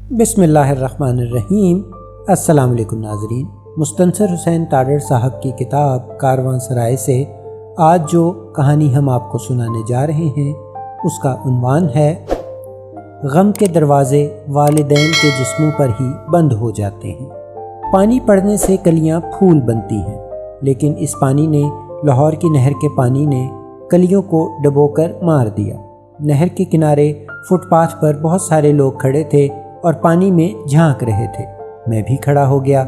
बिस्मिल्लाहिर्रहमानिर्रहीम। अस्सलाम वालेकुम नाज़रीन। मुस्तनसर हुसैन ताडर साहब की किताब कारवां सराय से आज जो कहानी हम आपको सुनाने जा रहे हैं उसका उन्वान है गम के दरवाज़े वालिदैन के जिस्मों पर ही बंद हो जाते हैं। पानी पड़ने से कलियां फूल बनती हैं, लेकिन इस पानी ने, लाहौर की नहर के पानी ने कलियों को डुबोकर मार दिया। नहर के किनारे फुटपाथ पर बहुत सारे लोग खड़े थे और पानी में झांक रहे थे। मैं भी खड़ा हो गया।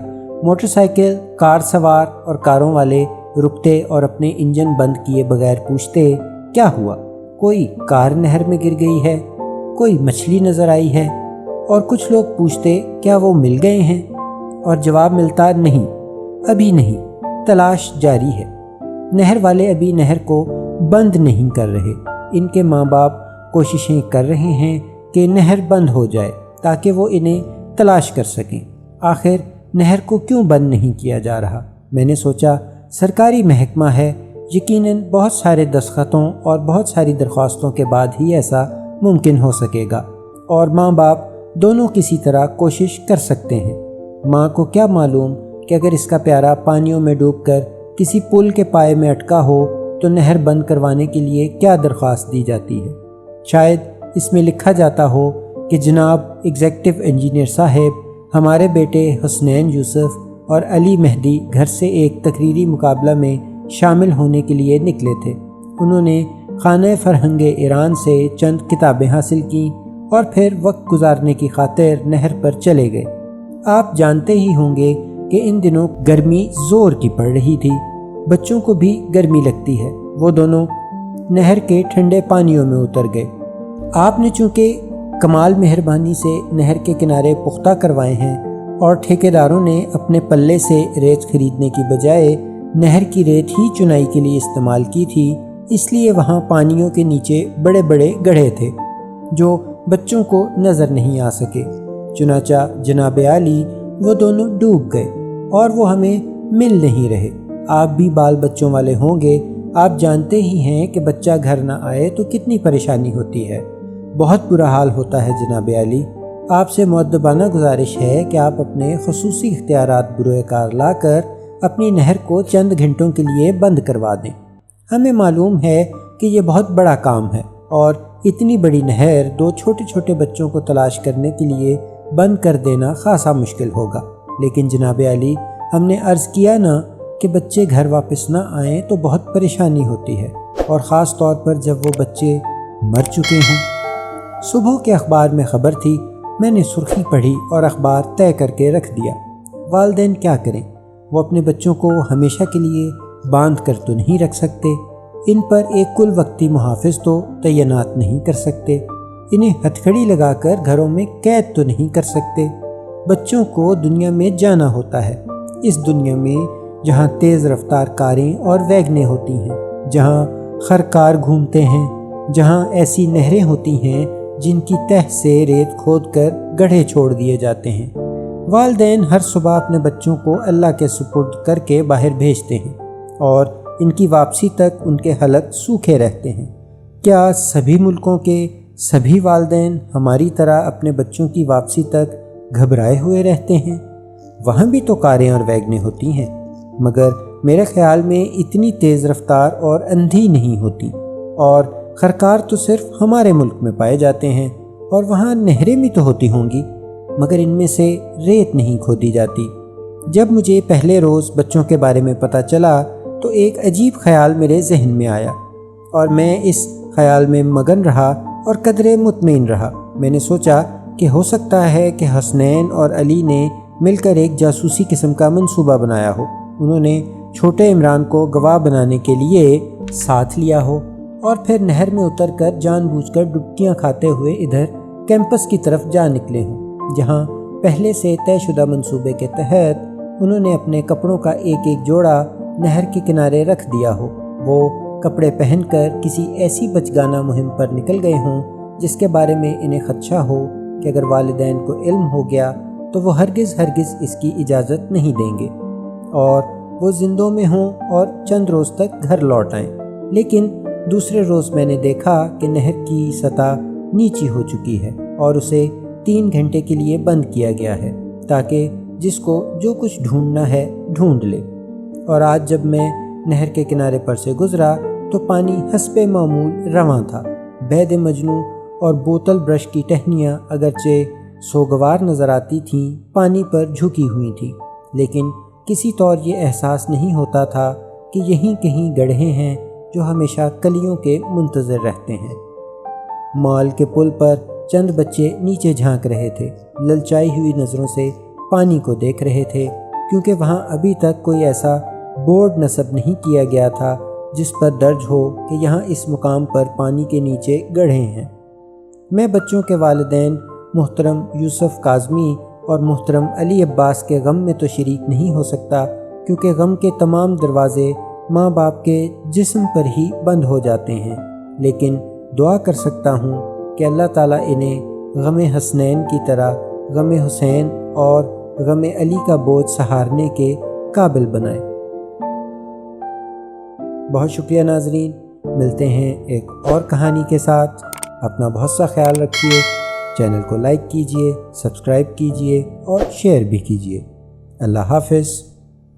मोटरसाइकिल, कार सवार और कारों वाले रुकते और अपने इंजन बंद किए बगैर पूछते, क्या हुआ? कोई कार नहर में गिर गई है, कोई मछली नज़र आई है। और कुछ लोग पूछते, क्या वो मिल गए हैं? और जवाब मिलता, नहीं, अभी नहीं, तलाश जारी है। नहर वाले अभी नहर को बंद नहीं कर रहे। इनके माँ बाप कोशिशें कर रहे हैं कि नहर बंद हो जाए ताकि वो इन्हें तलाश कर सकें। आखिर नहर को क्यों बंद नहीं किया जा रहा? मैंने सोचा, सरकारी महकमा है, यकीनन बहुत सारे दस्तखतों और बहुत सारी दरख्वास्तों के बाद ही ऐसा मुमकिन हो सकेगा, और माँ बाप दोनों किसी तरह कोशिश कर सकते हैं। माँ को क्या मालूम कि अगर इसका प्यारा पानियों में डूबकर किसी पुल के पाए में अटका हो तो नहर बंद करवाने के लिए क्या दरख्वास्त दी जाती है। शायद इसमें लिखा जाता हो कि जनाब एग्जीक्यूटिव इंजीनियर साहब, हमारे बेटे हुसनैन यूसुफ और अली मेहदी घर से एक तकरीरी मुकाबला में शामिल होने के लिए निकले थे। उन्होंने खाने फरहंगे ईरान से चंद किताबें हासिल की और फिर वक्त गुजारने की खातिर नहर पर चले गए। आप जानते ही होंगे कि इन दिनों गर्मी ज़ोर की पड़ रही थी, बच्चों को भी गर्मी लगती है। वो दोनों नहर के ठंडे पानियों में उतर गए। आपने चूँकि कमाल मेहरबानी से नहर के किनारे पुख्ता करवाए हैं और ठेकेदारों ने अपने पल्ले से रेत खरीदने की बजाय नहर की रेत ही चुनाई के लिए इस्तेमाल की थी, इसलिए वहाँ पानियों के नीचे बड़े बड़े गड्ढे थे जो बच्चों को नज़र नहीं आ सके। चुनाचा जनाब आली वो दोनों डूब गए और वो हमें मिल नहीं रहे। आप भी बाल बच्चों वाले होंगे, आप जानते ही हैं कि बच्चा घर ना आए तो कितनी परेशानी होती है। बहुत बुरा हाल होता है जनाब आली। आपसे मुअद्दबाना गुजारिश है कि आप अपने खुसूसी इख्तियारात बुरोकार लाकर अपनी नहर को चंद घंटों के लिए बंद करवा दें। हमें मालूम है कि ये बहुत बड़ा काम है और इतनी बड़ी नहर दो छोटे छोटे बच्चों को तलाश करने के लिए बंद कर देना खासा मुश्किल होगा। लेकिन जनाब आली, हमने अर्ज़ किया ना कि बच्चे घर वापस ना आएँ तो बहुत परेशानी होती है, और ख़ास तौर पर जब वो बच्चे मर चुके हों। सुबह के अखबार में ख़बर थी, मैंने सुर्खी पढ़ी और अखबार तय करके रख दिया। वालिदैन क्या करें, वो अपने बच्चों को हमेशा के लिए बांध कर तो नहीं रख सकते, इन पर एक कुल वक्ती मुहाफ़िज़ तो तैनात नहीं कर सकते, इन्हें हथकड़ी लगाकर घरों में कैद तो नहीं कर सकते। बच्चों को दुनिया में जाना होता है, इस दुनिया में जहाँ तेज़ रफ्तार कारें और वैगनें होती हैं, जहाँ खरकार घूमते हैं, जहाँ ऐसी नहरें होती हैं जिनकी तह से रेत खोदकर गड्ढे छोड़ दिए जाते हैं। वालिदैन हर सुबह अपने बच्चों को अल्लाह के सुपुर्द करके बाहर भेजते हैं और इनकी वापसी तक उनके हलक सूखे रहते हैं। क्या सभी मुल्कों के सभी वालिदैन हमारी तरह अपने बच्चों की वापसी तक घबराए हुए रहते हैं? वहाँ भी तो कारें और वैगनें होती हैं, मगर मेरे ख़्याल में इतनी तेज़ रफ्तार और अंधी नहीं होती। और खरकार तो सिर्फ हमारे मुल्क में पाए जाते हैं, और वहाँ नहरें भी तो होती होंगी, मगर इनमें से रेत नहीं खोदी जाती। जब मुझे पहले रोज़ बच्चों के बारे में पता चला तो एक अजीब ख्याल मेरे जहन में आया और मैं इस ख्याल में मगन रहा और कदरे मुतमईन रहा। मैंने सोचा कि हो सकता है कि हसनैन और अली ने मिलकर एक जासूसी किस्म का मंसूबा बनाया हो। उन्होंने छोटे इमरान को गवाह बनाने के लिए साथ लिया हो और फिर नहर में उतरकर जानबूझकर डुबकियां खाते हुए इधर कैंपस की तरफ जा निकले हों, जहां पहले से तयशुदा मंसूबे के तहत उन्होंने अपने कपड़ों का एक एक जोड़ा नहर के किनारे रख दिया हो। वो कपड़े पहनकर किसी ऐसी बचगाना मुहिम पर निकल गए हों जिसके बारे में इन्हें खदशा हो कि अगर वालिदैन को इल्म हो गया तो वो हरगिज़ इसकी इजाज़त नहीं देंगे और वो जिंदों में हों और चंद रोज़ तक घर लौट आएँ। लेकिन दूसरे रोज़ मैंने देखा कि नहर की सतह नीची हो चुकी है और उसे 3 घंटे के लिए बंद किया गया है ताकि जिसको जो कुछ ढूंढना है ढूंढ ले। और आज जब मैं नहर के किनारे पर से गुजरा तो पानी हस्बे मामूल रवां था। बैद मजनू और बोतल ब्रश की टहनियाँ अगरचे सोगवार नज़र आती थीं, पानी पर झुकी हुई थीं, लेकिन किसी तौर ये एहसास नहीं होता था कि यहीं कहीं गड्ढे हैं जो हमेशा कलियों के मुंतज़र रहते हैं। माल के पुल पर चंद बच्चे नीचे झांक रहे थे, ललचाई हुई नज़रों से पानी को देख रहे थे, क्योंकि वहाँ अभी तक कोई ऐसा बोर्ड नस्ब नहीं किया गया था जिस पर दर्ज हो कि यहाँ इस मुकाम पर पानी के नीचे गड्ढे हैं। मैं बच्चों के वालिदैन मुहतरम यूसुफ काज़मी और मुहतरम अली अब्बास के गम में तो शरीक नहीं हो सकता, क्योंकि गम के तमाम दरवाज़े माँ बाप के जिस्म पर ही बंद हो जाते हैं, लेकिन दुआ कर सकता हूँ कि अल्लाह ताला इन्हें गम हसनैन की तरह गम हुसैन और गम अली का बोझ सहारने के काबिल बनाए। बहुत शुक्रिया नाजरीन, मिलते हैं एक और कहानी के साथ। अपना बहुत सा ख्याल रखिए। चैनल को लाइक कीजिए, सब्सक्राइब कीजिए और शेयर भी कीजिए। अल्लाह हाफ़िज़।